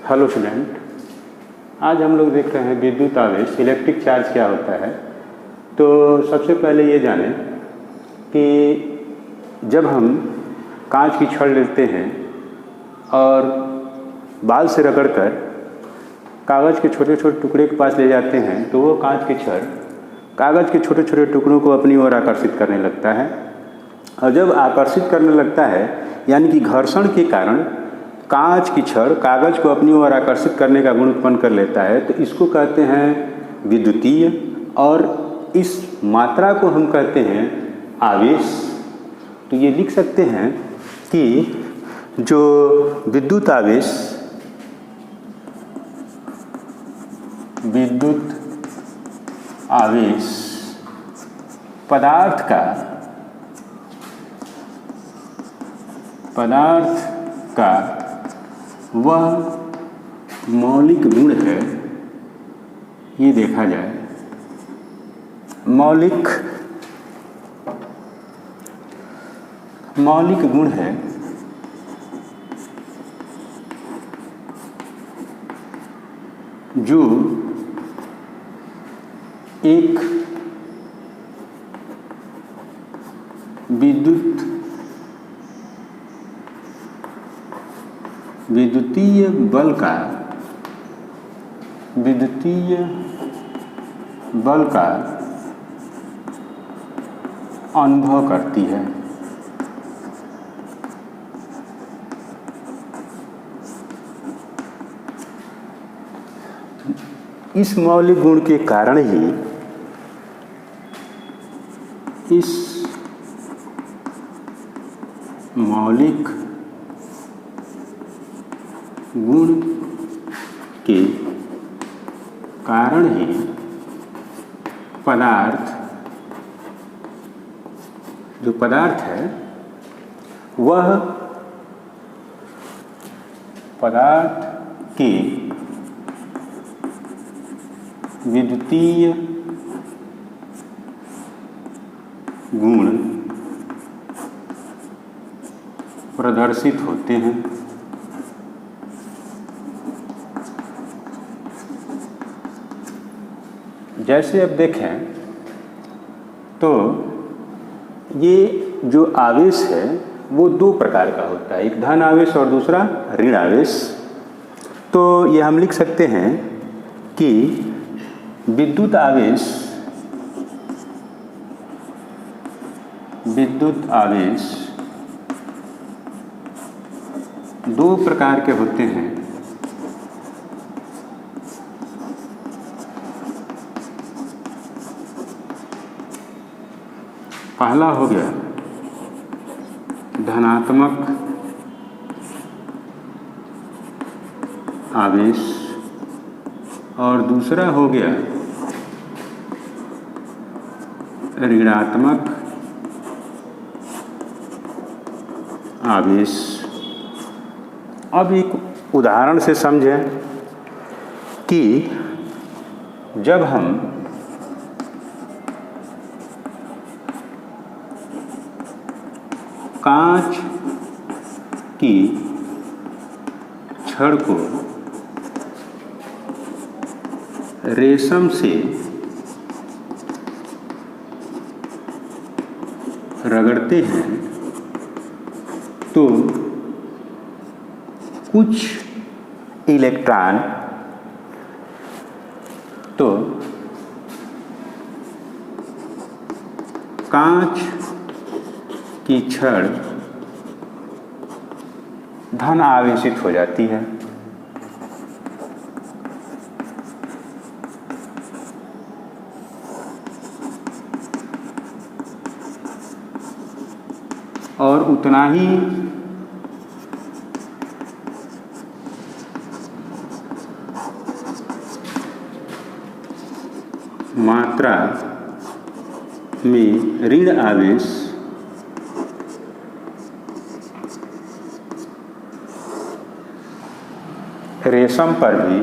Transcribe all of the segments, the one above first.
Hello student, आज हम लोग देख रहे हैं विद्युत आवेश इलेक्ट्रिक चार्ज क्या होता है। तो सबसे पहले ये जानें कि जब हम कांच की छड़ लेते हैं और बाल से रगड़कर कागज़ के छोटे छोटे टुकड़े के पास ले जाते हैं तो वो कांच की छड़ कागज़ के छोटे छोटे टुकड़ों को अपनी ओर आकर्षित करने लगता है। और जब आकर्षित करने लगता है यानी कि घर्षण के कारण कांच की छड़ कागज़ को अपनी ओर आकर्षित करने का गुण उत्पन्न कर लेता है, तो इसको कहते हैं विद्युतीय, और इस मात्रा को हम कहते हैं आवेश। तो ये लिख सकते हैं कि जो विद्युत आवेश पदार्थ का वह मौलिक गुण है, ये देखा जाए। मौलिक गुण है जो एक विद्युतीय बल का अनुभव करती है। इस मौलिक गुण के कारण ही इस मौलिक गुण के कारण ही जो पदार्थ है वह पदार्थ के विद्युतीय गुण प्रदर्शित होते हैं। जैसे अब देखें तो ये जो आवेश है वो दो प्रकार का होता है, एक धन आवेश और दूसरा ऋण आवेश। तो ये हम लिख सकते हैं कि विद्युत आवेश दो प्रकार के होते हैं। पहला हो गया धनात्मक आवेश और दूसरा हो गया ऋणात्मक आवेश। अब एक उदाहरण से समझें कि जब हम कांच की छड़ को रेशम से रगड़ते हैं तो कुछ इलेक्ट्रॉन तो कांच की छड़ धन आवेशित हो जाती है। और उतना ही मात्रा में ऋण आवेश रेशम पर भी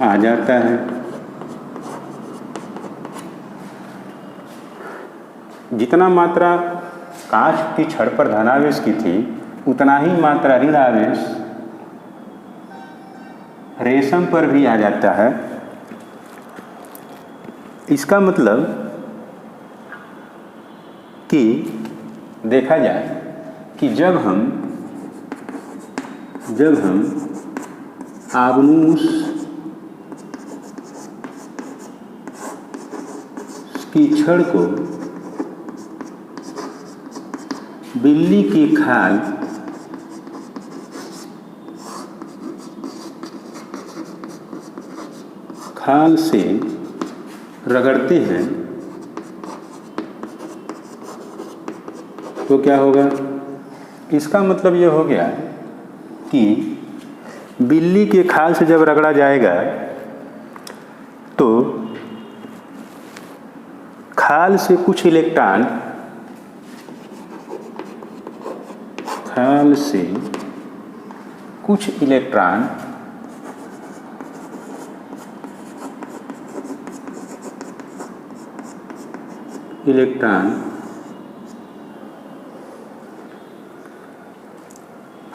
आ जाता है। जितना मात्रा कांच की छड़ पर धनावेश की थी उतना ही मात्रा ऋण आवेश रेशम पर भी आ जाता है। इसका मतलब कि देखा जाए कि जब हम आग्नेय की छड़ को बिल्ली की खाल से रगड़ते हैं तो क्या होगा? इसका मतलब ये हो गया कि बिल्ली के खाल से जब रगड़ा जाएगा तो खाल से कुछ इलेक्ट्रॉन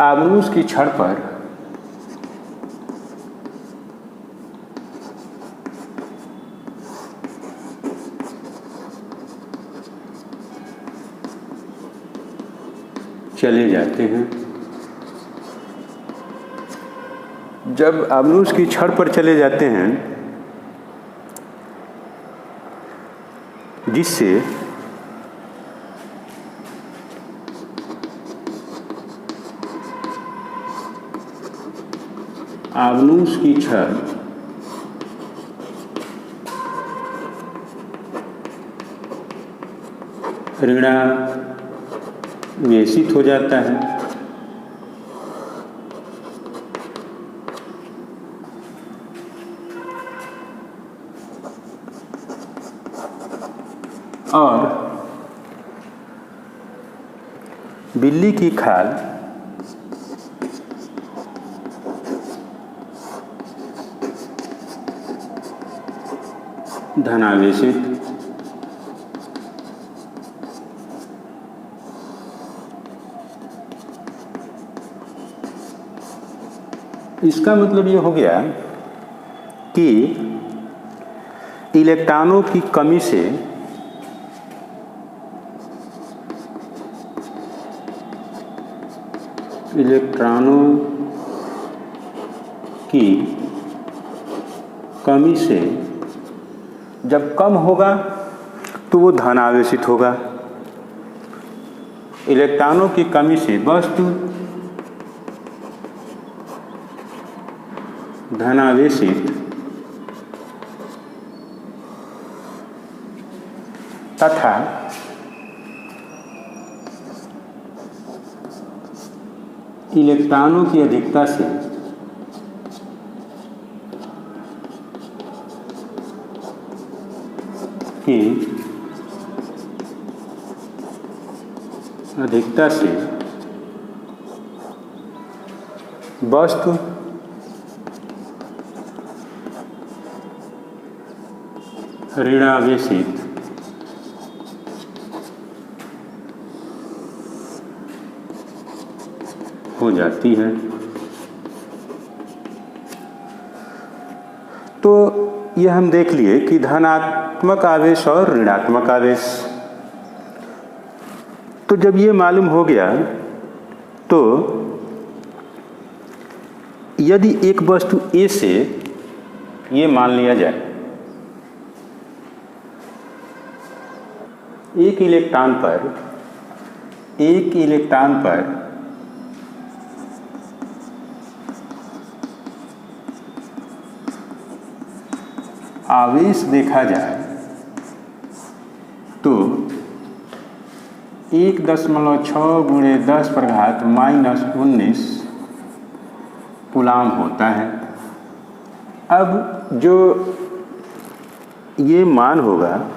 आग्नेय की छड़ पर चले जाते हैं। जब आग्नेय की छड़ पर चले जाते हैं जिससे आग्नेय की छड़ ऋणावेशित हो जाता है और बिल्ली की खाल धनावेशित इसका मतलब ये हो गया कि इलेक्ट्रॉनों की कमी से जब कम होगा तो वो धनावेशित होगा। इलेक्ट्रॉनों की कमी से वस्तु धनावेशित तथा इलेक्ट्रॉनों की अधिकता से वस्तु ऋणावेशित हो जाती है। तो यह हम देख लिए कि धनात्मक आवेश और ऋणात्मक आवेश। तो जब ये मालूम हो गया तो यदि एक वस्तु ए से ये मान लिया जाए एक इलेक्ट्रॉन पर आवेश देखा जाए तो 1.6 × 10⁻⁻⁻⁹ कूलाम होता है। अब जो ये मान होगा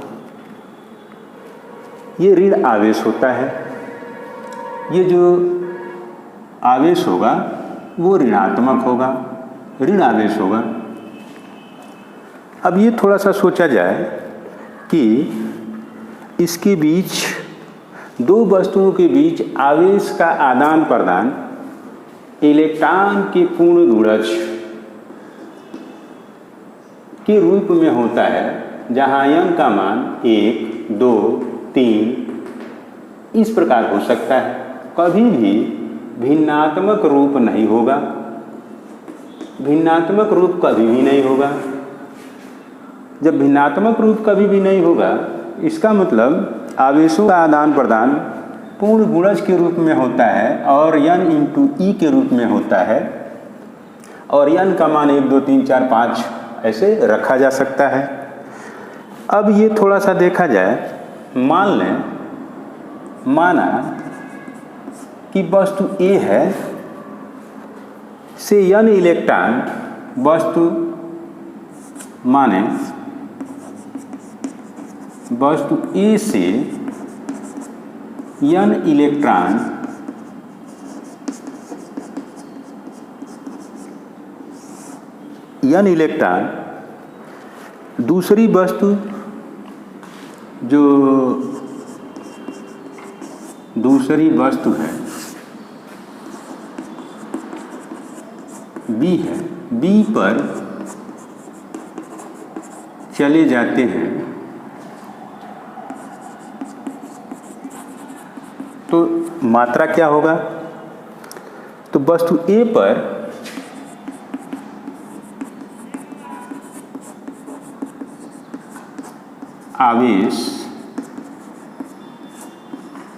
ये ऋण आवेश होता है। ये जो आवेश होगा वो ऋणात्मक होगा, ऋण आवेश होगा। अब ये थोड़ा सा सोचा जाए कि इसके बीच दो वस्तुओं के बीच आवेश का आदान प्रदान इलेक्ट्रॉन के पूर्ण गुणज के रूप में होता है, जहाँ n का मान 1, 2, 3 इस प्रकार हो सकता है। कभी भी भिन्नात्मक रूप नहीं होगा, भिन्नात्मक रूप कभी भी नहीं होगा। जब भिन्नात्मक रूप कभी भी नहीं होगा, इसका मतलब आवेशों का आदान प्रदान पूर्ण गुणज के रूप में होता है और n इंटू ई के रूप में होता है, और n का मान 1, 2, 3, 4, 5 ऐसे रखा जा सकता है। अब ये थोड़ा सा देखा जाए, मान लें, माना कि वस्तु A है से n इलेक्ट्रॉन वस्तु माने वस्तु A से n इलेक्ट्रॉन दूसरी वस्तु जो दूसरी वस्तु है B है, B पर चले जाते हैं तो मात्रा क्या होगा? तो वस्तु A पर आवेश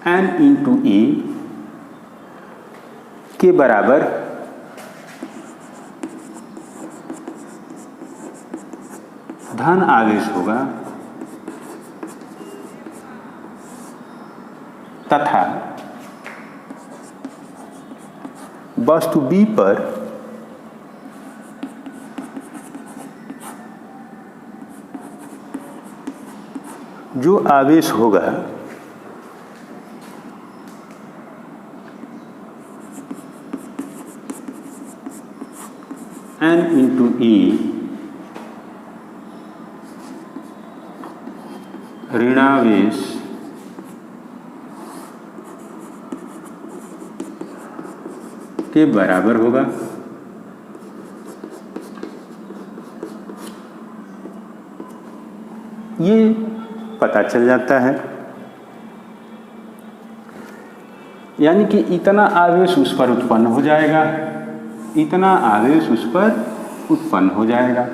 n इंटू ई के बराबर धन आवेश होगा, तथा वस्तु B पर जो आवेश होगा n इंटू ई ऋणावेश के बराबर होगा। ये पता चल जाता है, यानी कि इतना आवेश उस पर उत्पन्न हो जाएगा, इतना आवेश उस पर उत्पन्न हो जाएगा।